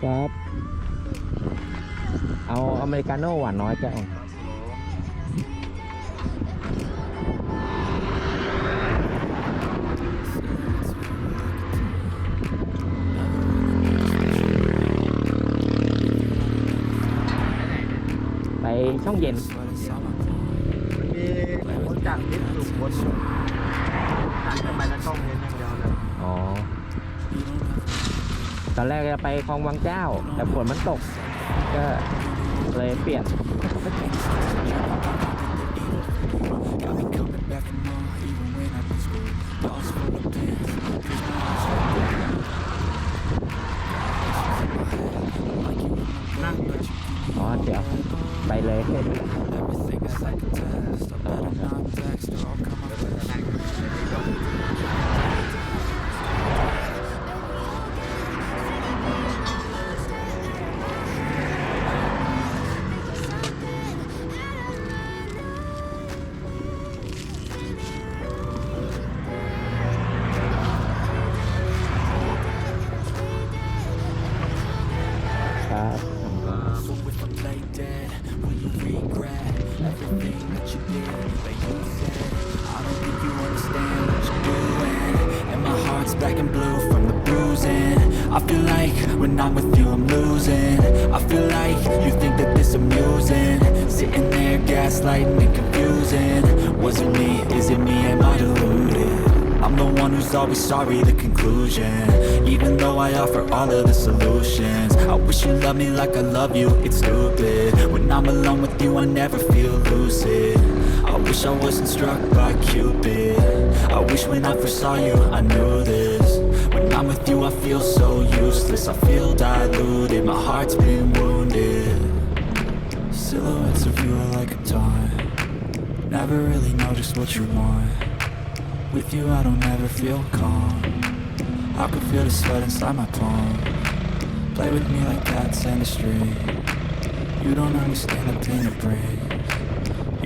ครับเอาอเมริกาโน่หวานน้อยแก้วไปช่องเย็นมีคนจากทิศอยู่บนทางไปแล้วช่องเย็นอย่างเดียวเลยอ๋อตอนแรกจะไปคลองวังเจ้าแต่ฝนมันตกก็เลยเปลี่ยนอ๋อเดี๋ยวไปเลยBlack and blue from the bruising. I feel like when I'm with you I'm losing. I feel like you think that this amusing. Sitting there gaslighting and confusing. Was it me? Is it me? Am I deluded? I'm the one who's always sorry, the conclusion. Even though I offer all of the solutions, I wish you loved me like I love you, it's stupid. When I'm alone with you I never feel lucid. I wish I wasn't struck by Cupid. I wish when I first saw you I knew this. When I'm with you I feel so useless. I feel diluted, my heart's been wounded. Silhouettes of you are like a taunt. Never really know just what you want. With you I don't ever feel calm. I can feel the sweat inside my palm. Play with me like cats and a string. You don't understand the pain it brings.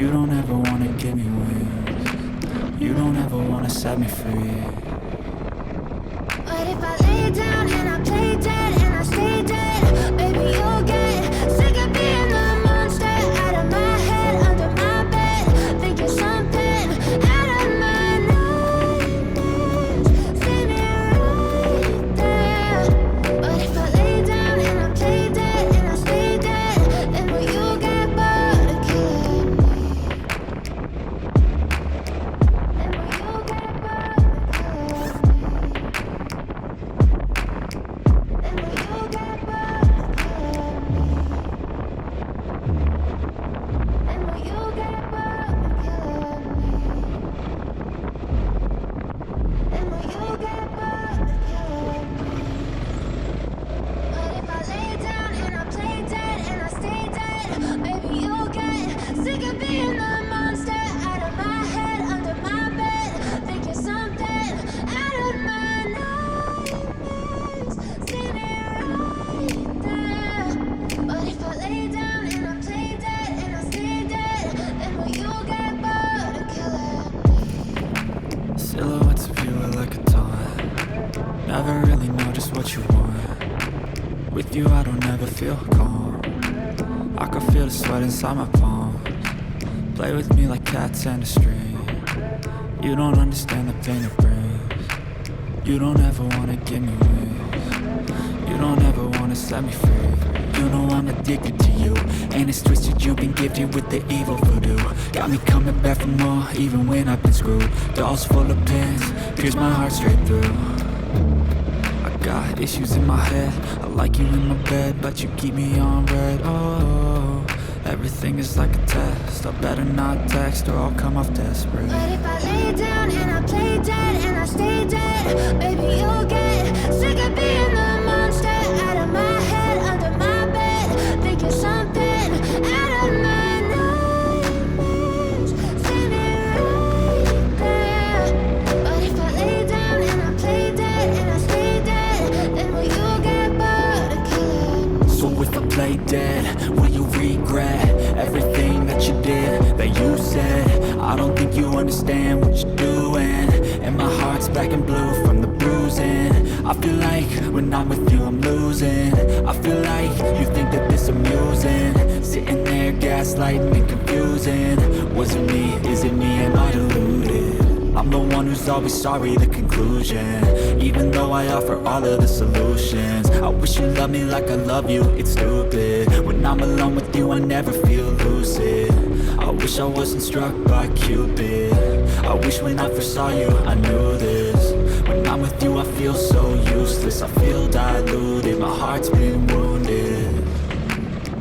You don't ever wanna give me wings. You don't ever wanna set me free. But if I lay down and I play dead and I stay dead, baby you'll get sick of being the monster out of my head, under my bed, thinking something out of my nightmares, standing right there. But if I lay down and I play dead and I stay dead, then will you get bored of killing me? Then will you get bored of killing me? Then will you get bored of killing me? Then will you get bored of killing me? Then will you get bored of killing me? But if I lay down and I play dead and I stay dead, baby you'll get sick of being the monster out of my head, under my bed, thinking something out of my nightmares, standing right there. But if I lay down and I play dead and I stay dead, then will you get bored of killing me? Silhouettes of you are like a taunt. Never really know just what you want. With you I don't ever feel calm. I can feel the sweat inside my palm. Play with me like cats and a string. You don't understand the pain it brings. You don't ever wanna give me wings. You don't ever wanna set me free. You know I'm addicted to you, and it's twisted. You've been gifted with the evil voodoo. Got me coming back for more, even when I've been screwed. Dolls full of pins, pierce my heart straight through. I got issues in my head. I like you in my bed, but you keep me on red. Oh, everything is like a test. I better not text or I'll come off desperate. But if I lay down and I play dead and I stay dead, baby you'll get sick of being the monster out of my head, under my bed, thinking something out of my nightmares, standing right there. But if I lay down and I play dead and I stay dead, then will you get bored of killing me? So if I play dead? Will you regret everything that you did, that you said? I don't think you understand what you're doing, and my heart's black and blue from the bruising. I feel like when I'm with you I'm losing. I feel like you think that this amusing, sitting there gaslighting and confusing. Was it me? Is it me? Am I deluded? I'm the one who's always sorry, the conclusion. Even though I offer all of the solutions, I wish you loved me like I love you, it's stupid. When I'm alone with you I never feel lucid. I wish I wasn't struck by Cupid. I wish when I first saw you I knew this. When I'm with you I feel so useless, I feel diluted, my heart's been wounded.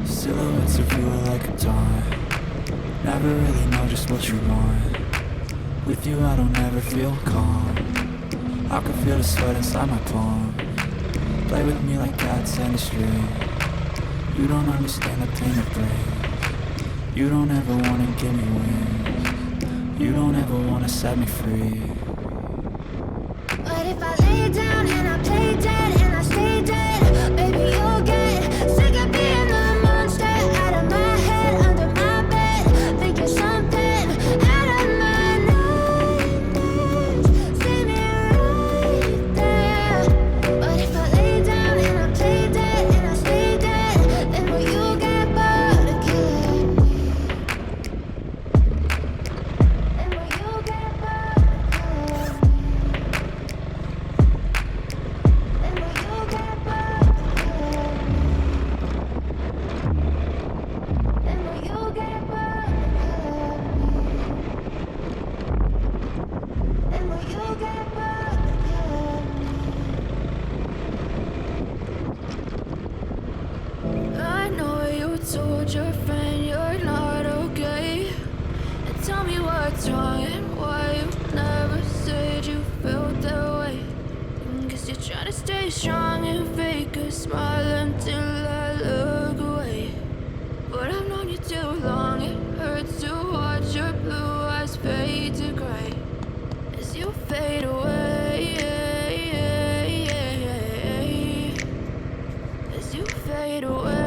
Silhouettes of you are like a taunt, never really know just what you want. With you I don't ever feel calm, I can feel the sweat inside my palm. Play with me like cats and a string, you don't understand the pain it brings. You don't ever wanna give me wings, you don't ever wanna set me free. But if I lay down and I play dead and I stay dead, baby you'll get sick of being the monster out of my head, under my bed, thinking something out of my nightmares. See me right there. But if I lay down and I play dead and I stay dead, then will you get bored of killing me? Then will you get bored of killing me? Then will you get bored of killing me? Then will you get bored of killing me? Then will you get bored of killing me? I know you told your friend you're not okay, and tell me what's wrong and why you never said you felt that way. Guess you're trying to stay strong and fake a smile until I look away. But I've known you too long, it hurts to watch your blue eyes fade to gray as you fade away. As you fade away.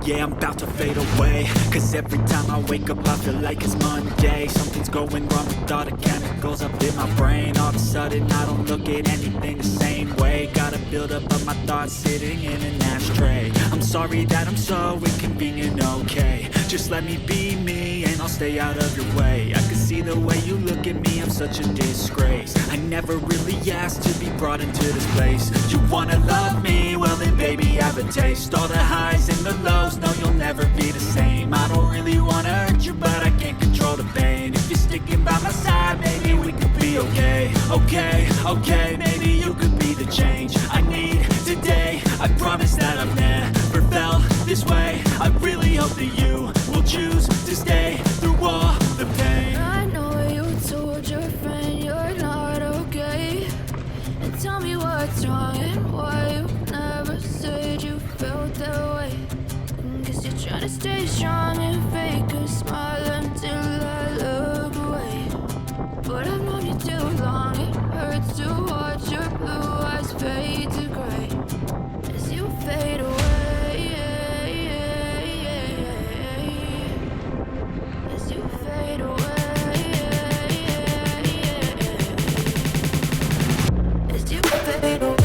Yeah, I'm about to fade away, cause every time I wake up I feel like it's Monday. Something's going wrong with all the chemicals up in my brain. All of a sudden I don't look at anything the same way. Got a buildup of my thoughts sitting in an ashtray. I'm sorry that I'm so inconvenient, okay. Just let me be me and I'll stay out of your way. I can see the way you look at me, I'm such a disgrace. I never really asked to be brought into this place. You wanna love me? Well then baby have a taste. All the highs and the lows, no you'll never be the same. I don't really wanna hurt you but I can't control the pain. If you're sticking by my side maybe we could be okay. Okay, maybe you could be the change I need today. I promise that I've never felt this way. I really hope that you will choose to stay through all the pain. I know you told your friend you're not okay, and tell me what's wrong and why you never said you felt that way. Guess you're trying to stay strong and fake a smile until I look away. But I've known you too long, it hurts to watch your blue eyes fade to gray as you fade away. As you fade away. As you fade away.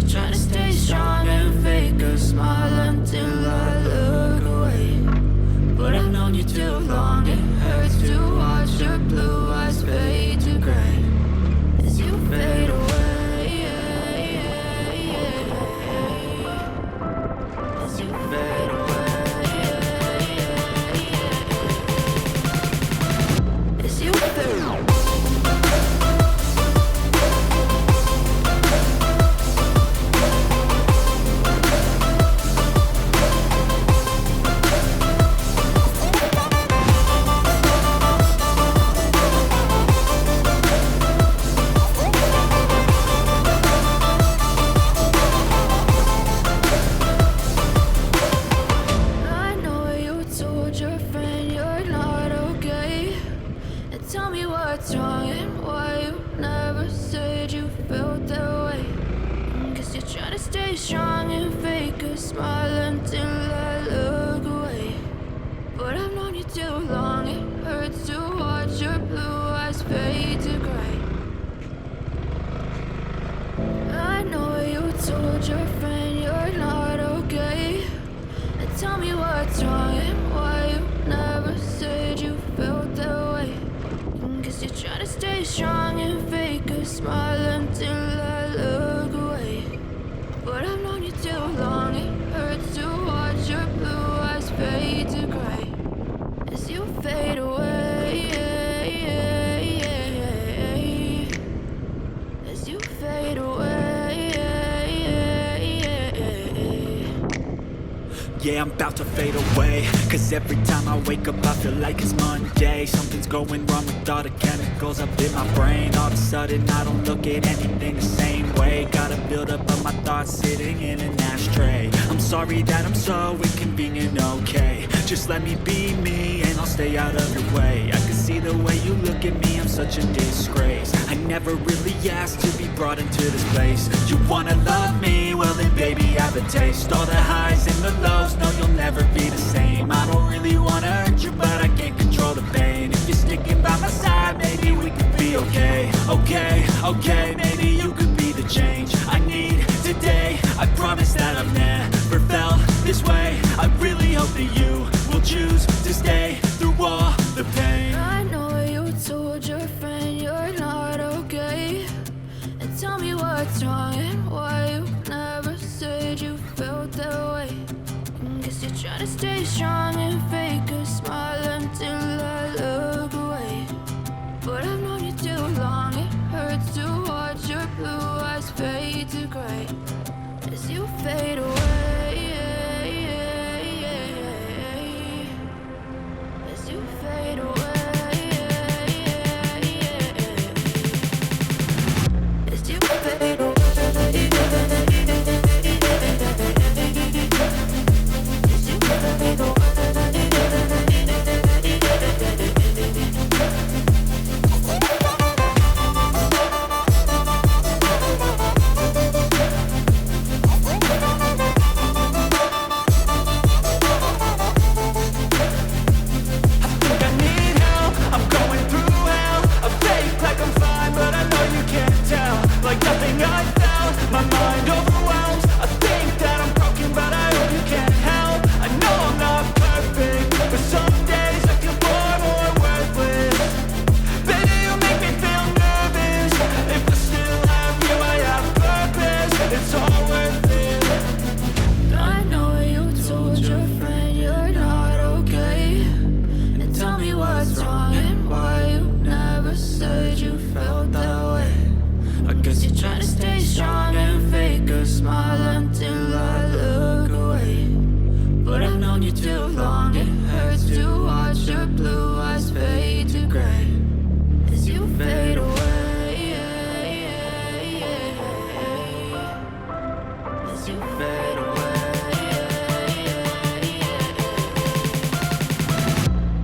Trying to stay strong. smile until I look away. But I've known you too long, it hurts to watch your blue eyes fade to gray. I know you told your friend you're not okay. And tell me what's wrong and why you never said you felt that way. Guess you're trying to stay strong and fake a smile until I look away. But I've known you too long, it hurts to watch your blue eyes fade to gray as you fade away. As you fade away. Yeah, I'm about to fade away. Cause every time I wake up I feel like it's Monday. Something's going wrong with all the chemicals up in my brain. All of a sudden I don't look at anything the same way. Gotta build up of my thoughts sitting in an ashtray. I'm sorry that I'm so inconvenient, okay. Just let me be me and I'll stay out of your way. I can see the way you look at me, I'm such a disgrace. I never really asked to be brought into this place. You wanna love me? Well then baby have a taste. All the highs and the lows, no you'll never be the same. I don't really wanna hurt you but I can't control the pain. If you're sticking by my side maybe we could be okay. Okay, maybe you could be the change I need today. I promise that I've never felt this way. I really hope that you will choose to stay through all the pain. I know you told your friend you're not okay. And tell me what's wrong and why you never said you felt that way. Guess you're trying to stay strong and fake a smile until I look away. But I've known you too long, it hurts to watch your blue eyes fade to gray as you fade away. As you fade away. As you fade away.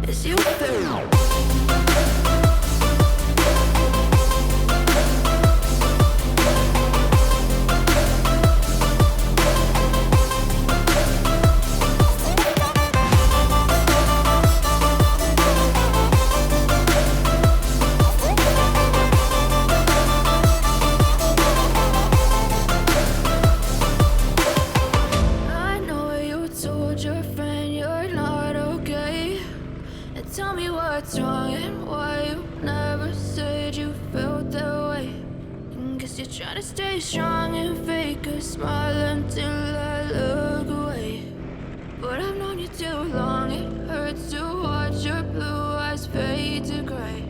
As you fade away. Try to stay strong and fake a smile until I look away. But I've known you too long, it hurts to watch your blue eyes fade to gray.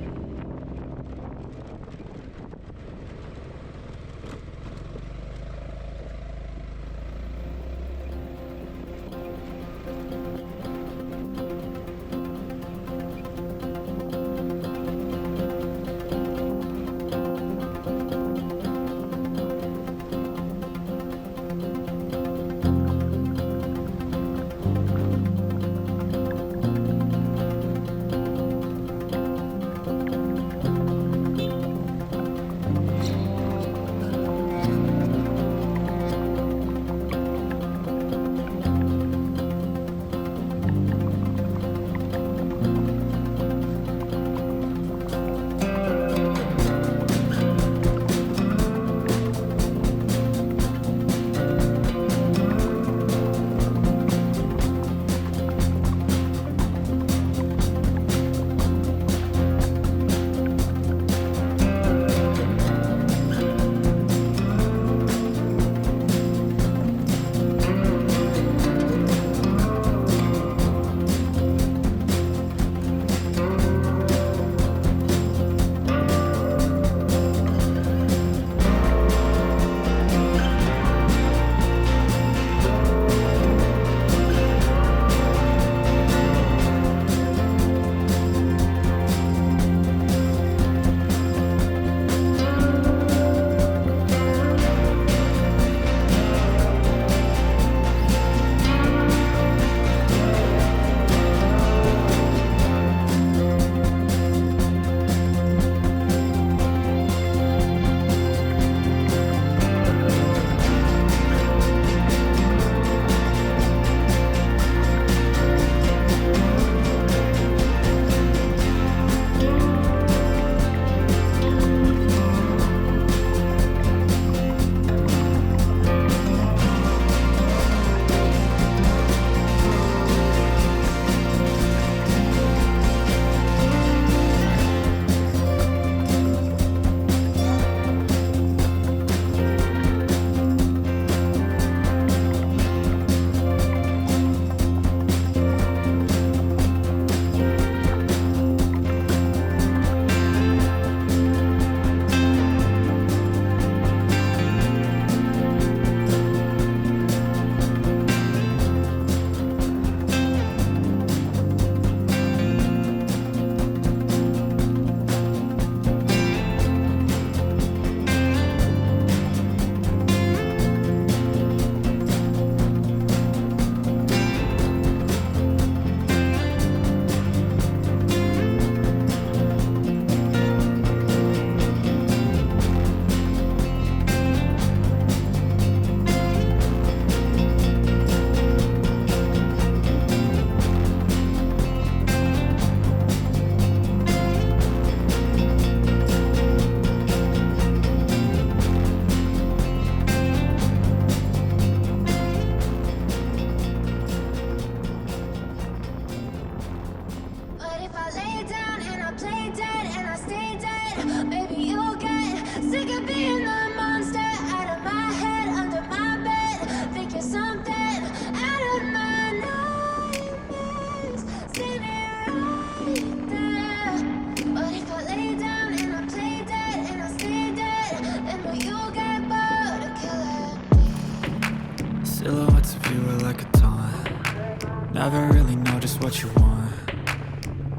Silhouettes of you are like a taunt. Never really know just what you want.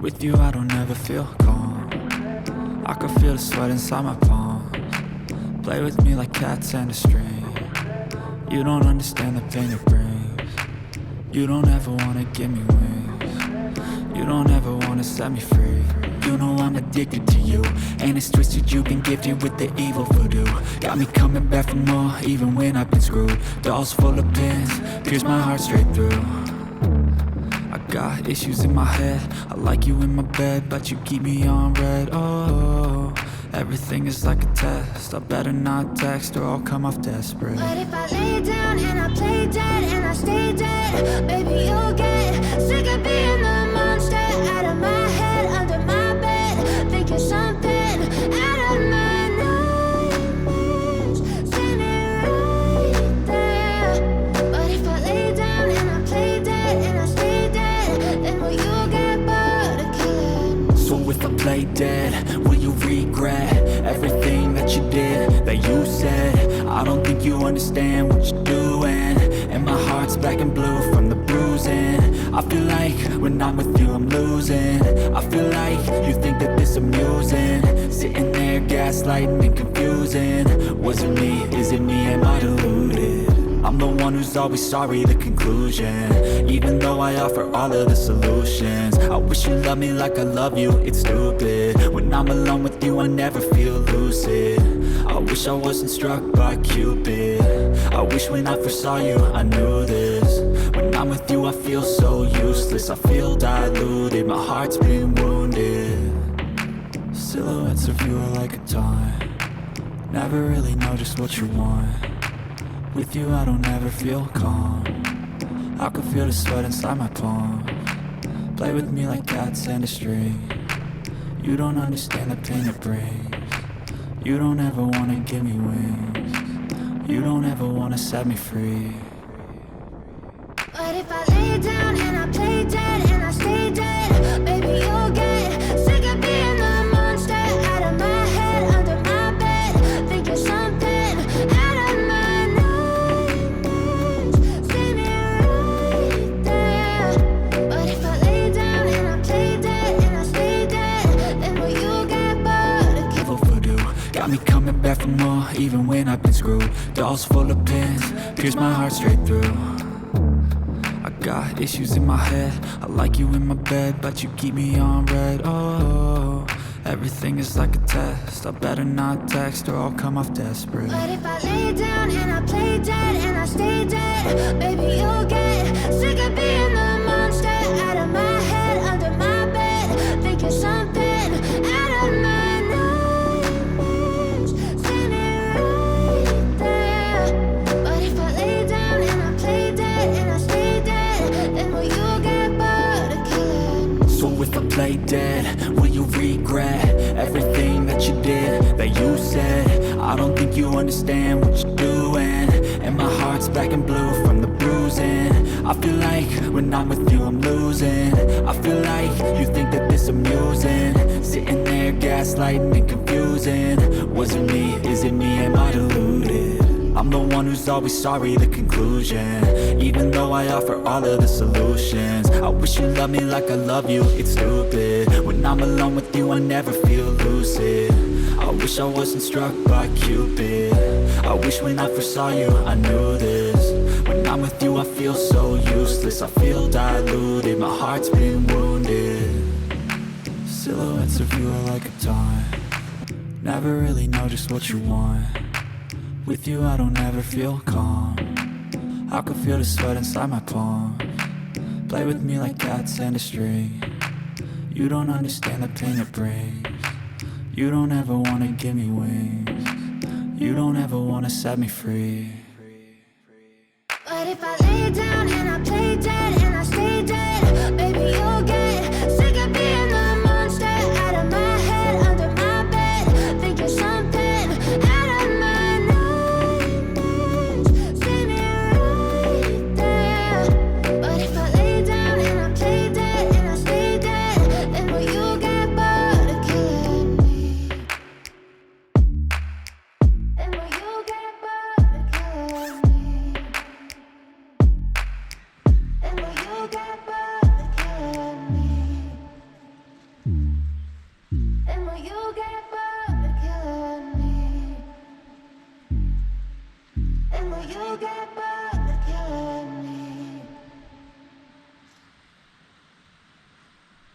With you I don't ever feel calm. I can feel the sweat inside my palms. Play with me like cats and a string. You don't understand the pain it brings. You don't ever wanna give me wings. You don't ever wanna set me free. You know I'm addicted to you, and it's twisted you've been gifted with the evil voodoo. Got me coming back for more even when I've been screwed. Dolls full of pins, pierce my heart straight through. I got issues in my head, I like you in my bed, but you keep me on red. Oh, everything is like a test, I better not text or I'll come off desperate. But if I lay down and I play dead and I stay dead, baby you'll get sick of being the monster out of my head, under my bed, thinking something out of my nightmares, standing right there. But if I lay down and I play dead and I stay dead, then will you get bored of killing? So if I play dead, will you regret everything that you did, that you said? I don't think you understand what you're doing, and my heart's black and blue from the bruising. I feel like when I'm with you I'm losing. I feel like you think that this amusing, sitting there gaslighting and confusing. Was it me? Is it me? Am I deluded? I'm the one who's always sorry, the conclusion. Even though I offer all of the solutions, I wish you loved me like I love you, it's stupid. When I'm alone with you I never feel lucid. I wish I wasn't struck by Cupid. I wish when I first saw you I knew this. When I'm with you I feel so useless, I feel diluted, my heart's been wounded. Silhouettes of you are like a taunt. Never really know just what you want. With you I don't ever feel calm. I can feel the sweat inside my palms. Play with me like cats and a string. You don't understand the pain it brings. You don't ever wanna give me wings. You don't ever wanna set me free. But if I lay down and I play dead and I stay dead, baby you'll get sick of being the monster out of my head, under my bed, thinking something out of my nightmares, standing right there. But if I lay down and I play dead and I stay dead, then will you get bored of Evil voodoo, got me coming back for more even when I've been screwed. Dolls full of pins, pierce my heart straight through. I got issues in my head, I like you in my bed, but you keep me on red. Oh, everything is like a test, I better not text or I'll come off desperate. But if I lay down and I play dead and I stay dead, baby you'll get sick of being the monster out of my head, under my bed, thinking something out of my nightmares, standing right there. But if I lay down and I play dead and I stay dead, then will you get bored of killing? So if I play dead, will you regret everything that you did, that you said? I don't think you understand what you're doing, and my heart's black and blue from the bruising. I feel like when I'm with you I'm losing. I feel like you think that this amusing, sitting there gaslighting and confusing. Was it me? Is it me? Am I deluded? I'm the one who's always sorry, the conclusion. Even though I offer all of the solutions, I wish you loved me like I love you, it's stupid. When I'm alone with you I never feel lucid. I wish I wasn't struck by Cupid. I wish when I first saw you I knew this. When I'm with you I feel so useless, I feel diluted, my heart's been wounded. Silhouettes of you are like a taunt. Never really know just what you want. With you I don't ever feel calm. I can feel the sweat inside my palms. Play with me like cats and a string. You don't understand the pain it brings. You don't ever wanna give me wings. You don't ever wanna set me free. But if I lay down and I play dead and I stay dead, baby you'll get sick of being the monster out of my head, under my bed, thinking something out of my nightmares, standing right there. But if I lay down and I play dead and I stay dead, then will you get bored of killing me? Then will you get bored of killing me? get bored of killing me? And will you get bored of killing me? And will you get bored?